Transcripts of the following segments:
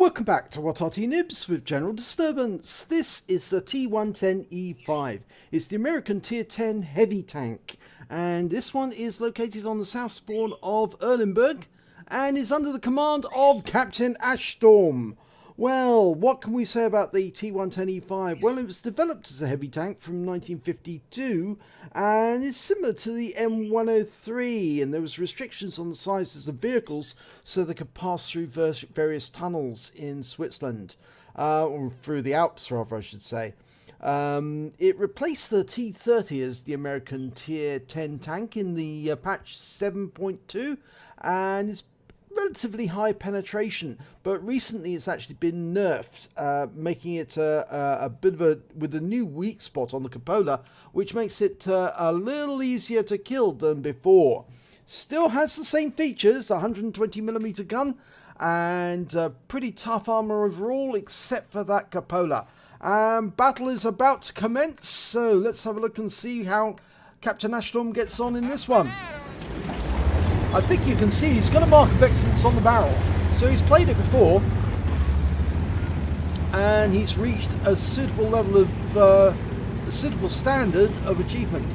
Welcome back to What Are T-Nibs with General Disturbance. This is the T110E5. It's the American Tier 10 heavy tank, and this one is located on the south spawn of Erlenberg and is under the command of Captain Ashstorm. Well, what can we say about the T110E5? Well, it was developed as a heavy tank from 1952 and is similar to the M103, and there was restrictions on the sizes of vehicles so they could pass through various tunnels in Switzerland, or through the Alps rather I should say. It replaced the T30 as the American Tier 10 tank in the patch 7.2 and is relatively high penetration, but recently it's actually been nerfed, making it a bit of a with a new weak spot on the cupola, which makes it a little easier to kill than before. Still has the same features, the 120mm gun and pretty tough armor overall, except for that cupola. Battle is about to commence, so let's have a look and see how Captain Ashstorm gets on in this one. I think you can see he's got a mark of excellence on the barrel, so he's played it before and he's reached a suitable level of a suitable standard of achievement,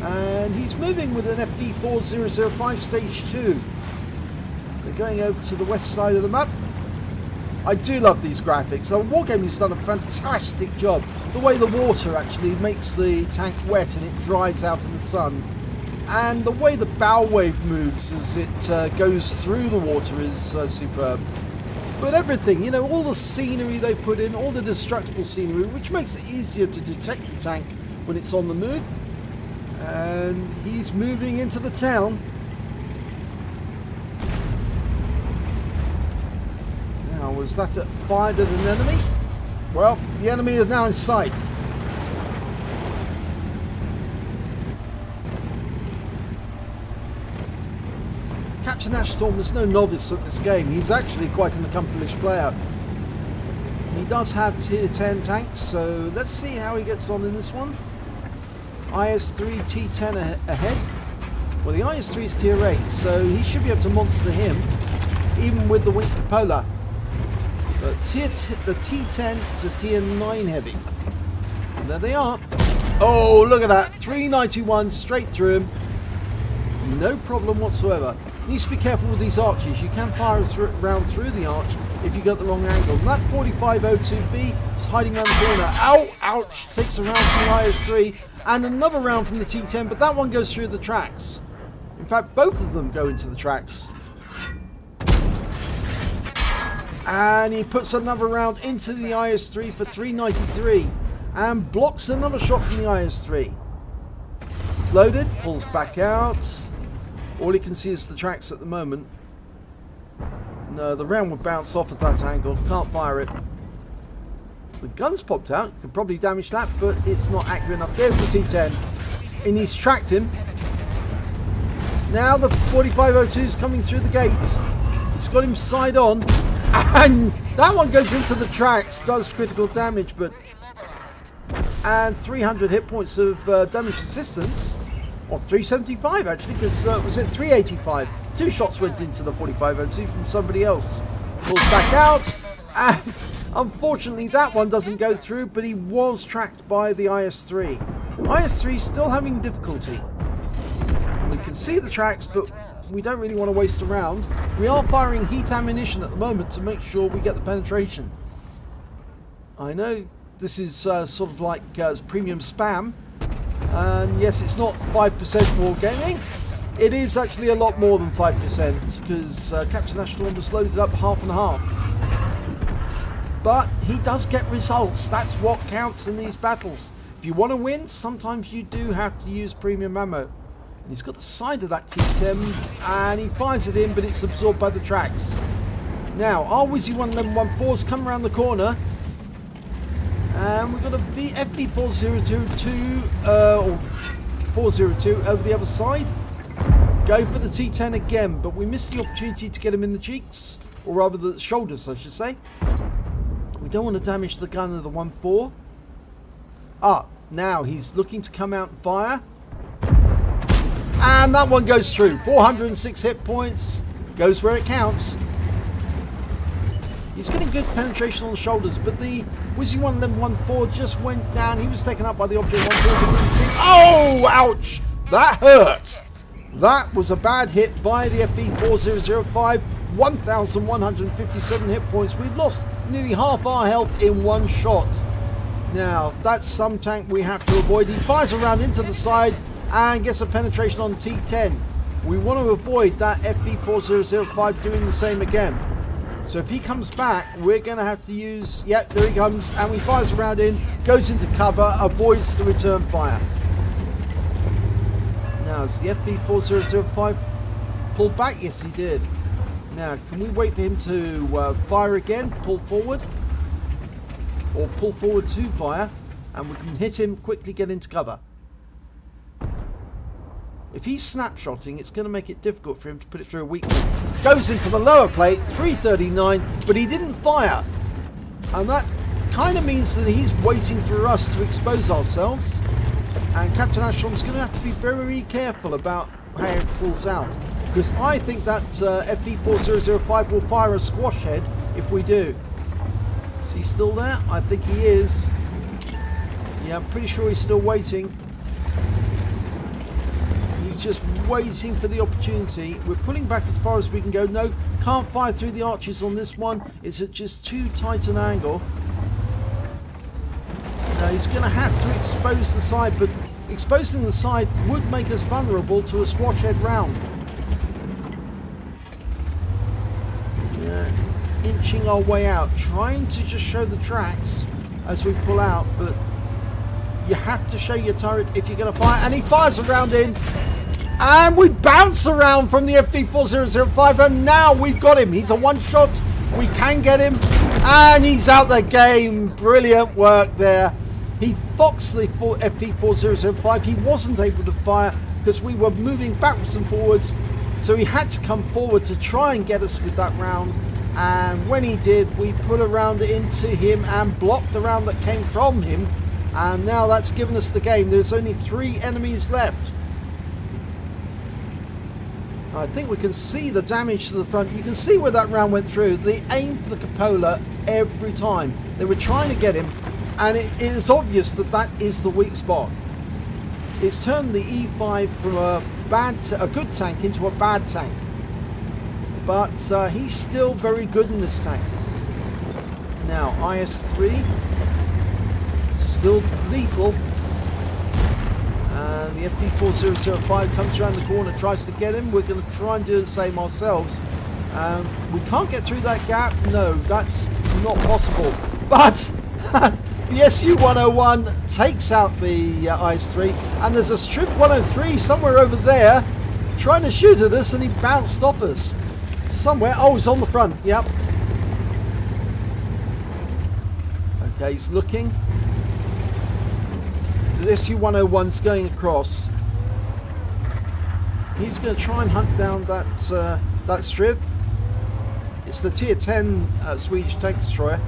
and he's moving with an FP4005 stage 2. They're going over to the west side of the map. I do love these graphics. Wargaming's done a fantastic job. The way the water actually makes the tank wet and it dries out in the sun, and the way the bow wave moves as it goes through the water is superb. But everything, you know, all the scenery they put in, all the destructible scenery, which makes it easier to detect the tank when it's on the move. And he's moving into the town. Now, was that fired at an enemy? Well, the enemy is now in sight. Captain Ashstorm is no novice at this game. He's actually quite an accomplished player. He does have tier 10 tanks, so let's see how he gets on in this one. IS-3 T10 ahead. Well, the IS-3 is tier 8, so he should be able to monster him, even with the weak cupola. But the T10 is a tier 9 heavy. And there they are. Oh, look at that. 391 straight through him. No problem whatsoever. Needs to be careful with these arches. You can fire round through the arch if you got the wrong angle. And that 4502B is hiding around the corner. Ow! Ouch! Takes a round from the IS-3 and another round from the T10, but that one goes through the tracks. In fact, both of them go into the tracks. And he puts another round into the IS-3 for 393 and blocks another shot from the IS-3. It's loaded, pulls back out. All he can see is the tracks at the moment. No, the round would bounce off at that angle. Can't fire it. The gun's popped out. Could probably damage that, but it's not accurate enough. There's the T10. And he's tracked him. Now the 4502 is coming through the gates. He's got him side on. And that one goes into the tracks. Does critical damage, but... And 300 hit points of damage resistance. Or 375 actually, because was it 385? Two shots went into the 4502 from somebody else. Pulls back out, and unfortunately that one doesn't go through, but he was tracked by the IS-3. IS-3 still having difficulty. We can see the tracks, but we don't really want to waste a round. We are firing heat ammunition at the moment to make sure we get the penetration. I know this is sort of like premium spam. And yes, it's not 5% wargaming. It is actually a lot more than 5%, because Captain Ashstorm was loaded up half and half. But he does get results. That's what counts in these battles. If you want to win, sometimes you do have to use premium ammo. And he's got the side of that T10 and he fires it in, but it's absorbed by the tracks. Now, our Wizzy 1114's come around the corner. And we've got a FP4022 or 402 over the other side. Go for the T10 again, but we missed the opportunity to get him in the cheeks, or rather the shoulders I should say. We don't want to damage the gun of the 1.4. Now he's looking to come out and fire. And that one goes through. 406 hit points. Goes where it counts. He's getting good penetration on the shoulders, but the Wizzy 11114 just went down. He was taken up by the Object 140. Oh, ouch! That hurt! That was a bad hit by the FV4005. 1,157 hit points. We've lost nearly half our health in one shot. Now, that's some tank we have to avoid. He fires around into the side and gets a penetration on T10. We want to avoid that FV4005 doing the same again. So if he comes back, we're going to have to use... Yep, there he comes. And he fires around in, goes into cover, avoids the return fire. Now, is the FV4005 pulled back? Yes, he did. Now, can we wait for him to fire again, pull forward? Or pull forward to fire, and we can hit him, quickly get into cover. If he's snapshotting, it's going to make it difficult for him to put it through a weak point. Goes into the lower plate, 339, but he didn't fire. And that kind of means that he's waiting for us to expose ourselves. And Captain Aslains going to have to be very careful about how it pulls out. Because I think that FV4005 will fire a squash head if we do. Is he still there? I think he is. Yeah, I'm pretty sure he's still waiting. He's just waiting for the opportunity. We're pulling back as far as we can go. No, can't fire through the arches on this one. It's at just too tight an angle. He's going to have to expose the side, but exposing the side would make us vulnerable to a squash head round. Inching our way out, trying to just show the tracks as we pull out, but you have to show your turret if you're going to fire. And he fires around in, and we bounce around from the FV4005, and now we've got him. He's a one shot, we can get him, and he's out the game. Brilliant work there. He foxed the FV4005. He wasn't able to fire because we were moving backwards and forwards, so he had to come forward to try and get us with that round. And when he did, we put a round into him and blocked the round that came from him. And now that's given us the game. There's only 3 enemies left. I think we can see the damage to the front. You can see where that round went through. They aimed for the cupola every time. They were trying to get him. And it is obvious that that is the weak spot. It's turned the E5 from a good tank into a bad tank. But he's still very good in this tank. Now, IS-3, still lethal. And the FV4005 comes around the corner, tries to get him. We're going to try and do the same ourselves. We can't get through that gap. No, that's not possible. But the SU-101 takes out the IS-3. And there's a Strip 103 somewhere over there trying to shoot at us, and he bounced off us. Somewhere. Oh, he's on the front. Yep. Okay, he's looking. The SU-101's going across. He's going to try and hunt down that Strip. It's the tier 10 Swedish tank destroyer.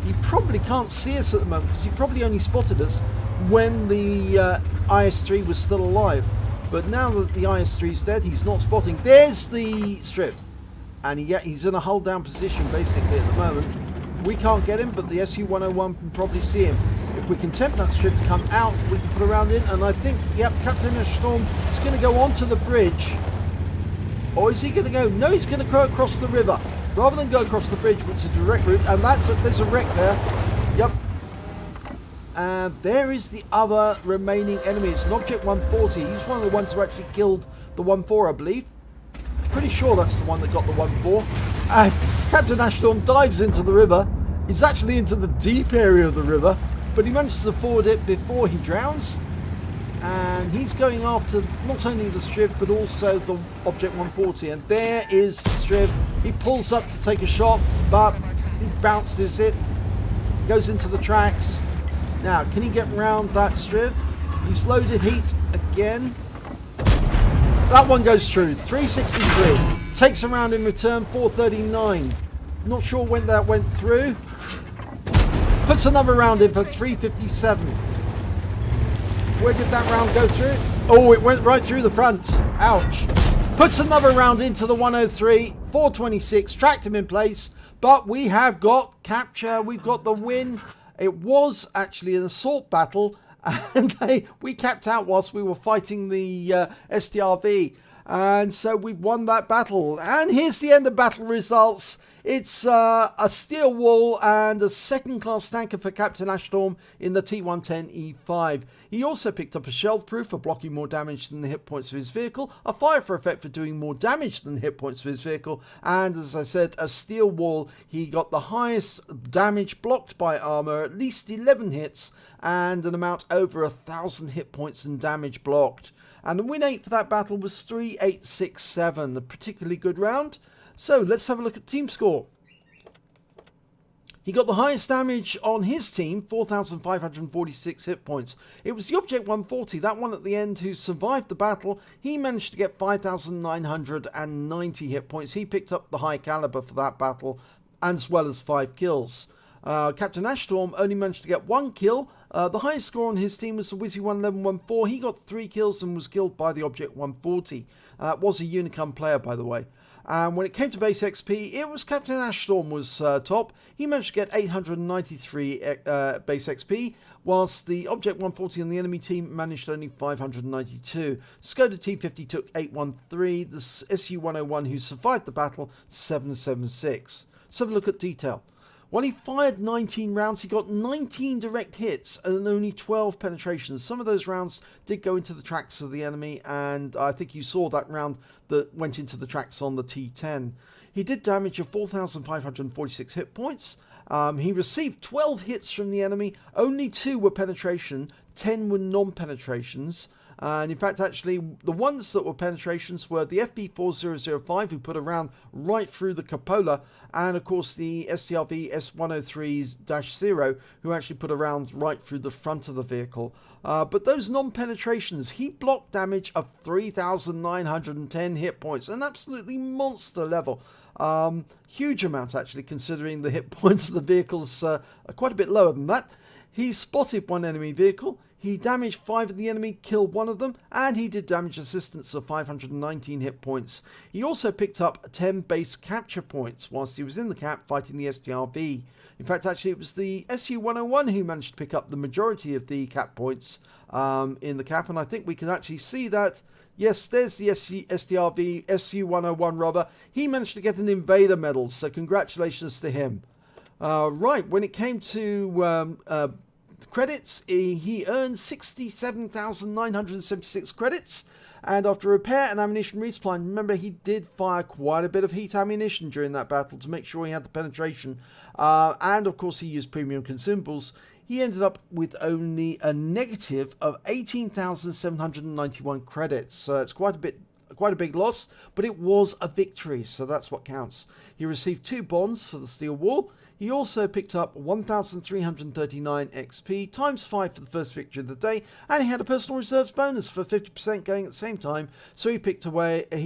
He probably can't see us at the moment because he probably only spotted us when the IS-3 was still alive. But now that the IS-3 is dead, he's not spotting. There's the Strip. And he's in a hold down position basically at the moment. We can't get him, but the SU-101 can probably see him. If we can tempt that Strip to come out, we can put a round in. And I think, yep, Captain Aslains is going to go onto the bridge. Or is he going to go? No, he's going to go across the river. Rather than go across the bridge, which is a direct route. And there's a wreck there. Yep. And there is the other remaining enemy. It's an Object 140. He's one of the ones who actually killed the 1-4, I believe. Pretty sure that's the one that got the 1-4. Captain Aslains dives into the river. He's actually into the deep area of the river, but he manages to ford it before he drowns. And he's going after not only the Strip, but also the Object 140. And there is the Strip. He pulls up to take a shot, but he bounces it. Goes into the tracks. Now, can he get round that Strip? He's loaded heat again. That one goes through. 363. Takes a round in return. 439. Not sure when that went through. Puts another round in for 357. Where did that round go through? Oh, it went right through the front. Ouch. Puts another round into the 103. 426, tracked him in place, but we have got capture, we've got the win. It was actually an assault battle, and we capped out whilst we were fighting the STRV. And so we've won that battle. And here's the end of battle results. It's a steel wall and a second-class tanker for Captain Ashstorm in the T110E5. He also picked up a shelf proof for blocking more damage than the hit points of his vehicle, a fire for effect for doing more damage than the hit points of his vehicle, and as I said, a steel wall. He got the highest damage blocked by armor, at least 11 hits, and an amount over 1,000 hit points and damage blocked. And the win rate for that battle was 3867, a particularly good round. So let's have a look at team score. He got the highest damage on his team, 4,546 hit points. It was the Object 140, that one at the end, who survived the battle. He managed to get 5,990 hit points. He picked up the high caliber for that battle, as well as 5 kills. Captain Ashstorm only managed to get 1 kill. The highest score on his team was the Wizzy 11114. He got 3 kills and was killed by the Object 140. Was a Unicum player, by the way. And when it came to base XP, it was Captain Ashstorm was top. He managed to get 893 base XP, whilst the Object 140 on the enemy team managed only 592. Skoda T50 took 813. The SU-101, who survived the battle, 776. Let's have a look at detail. Well, he fired 19 rounds. He got 19 direct hits and only 12 penetrations. Some of those rounds did go into the tracks of the enemy, and I think you saw that round that went into the tracks on the T10. He did damage of 4,546 hit points. He received 12 hits from the enemy. Only 2 were penetration, 10 were non-penetrations. And in fact, actually, the ones that were penetrations were the FB4005, who put a round right through the cupola, and of course the STRV S103-0, who actually put a round right through the front of the vehicle. But those non-penetrations, he blocked damage of 3,910 hit points, an absolutely monster level. Huge amount, actually, considering the hit points of the vehicles are quite a bit lower than that. He spotted one enemy vehicle. He damaged 5 of the enemy, killed 1 of them, and he did damage assistance of 519 hit points. He also picked up 10 base capture points whilst he was in the cap fighting the STRV. In fact, actually, it was the SU-101 who managed to pick up the majority of the cap points in the cap, and I think we can actually see that. Yes, there's the STRV, SU-101 rather. He managed to get an Invader medal, so congratulations to him. Right, when it came to credits, he earned 67,976 credits, and after repair and ammunition resupply, remember he did fire quite a bit of heat ammunition during that battle to make sure he had the penetration, and of course he used premium consumables. He ended up with only a negative of 18,791 credits, so it's quite a big loss, but it was a victory, so that's what counts. He received 2 bonds for the steel wall. He also picked up 1,339 XP times 5 for the first victory of the day, and he had a personal reserves bonus for 50% going at the same time, so he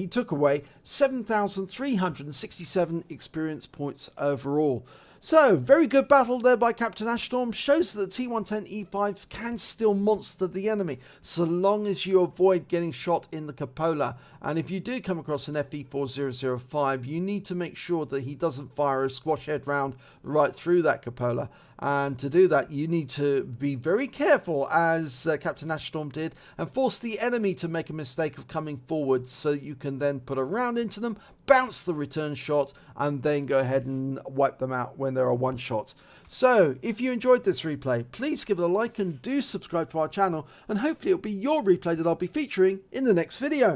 took away 7,367 experience points overall. So, very good battle there by Captain Ashstorm. Shows that the T110E5 can still monster the enemy, so long as you avoid getting shot in the cupola. And if you do come across an FB4005, you need to make sure that he doesn't fire a squash head round right through that cupola. And to do that, you need to be very careful, as Captain Ashstorm did, and force the enemy to make a mistake of coming forward, so you can then put a round into them, bounce the return shot, and then go ahead and wipe them out when they're a one shot. So, if you enjoyed this replay, please give it a like and do subscribe to our channel, and hopefully it'll be your replay that I'll be featuring in the next video.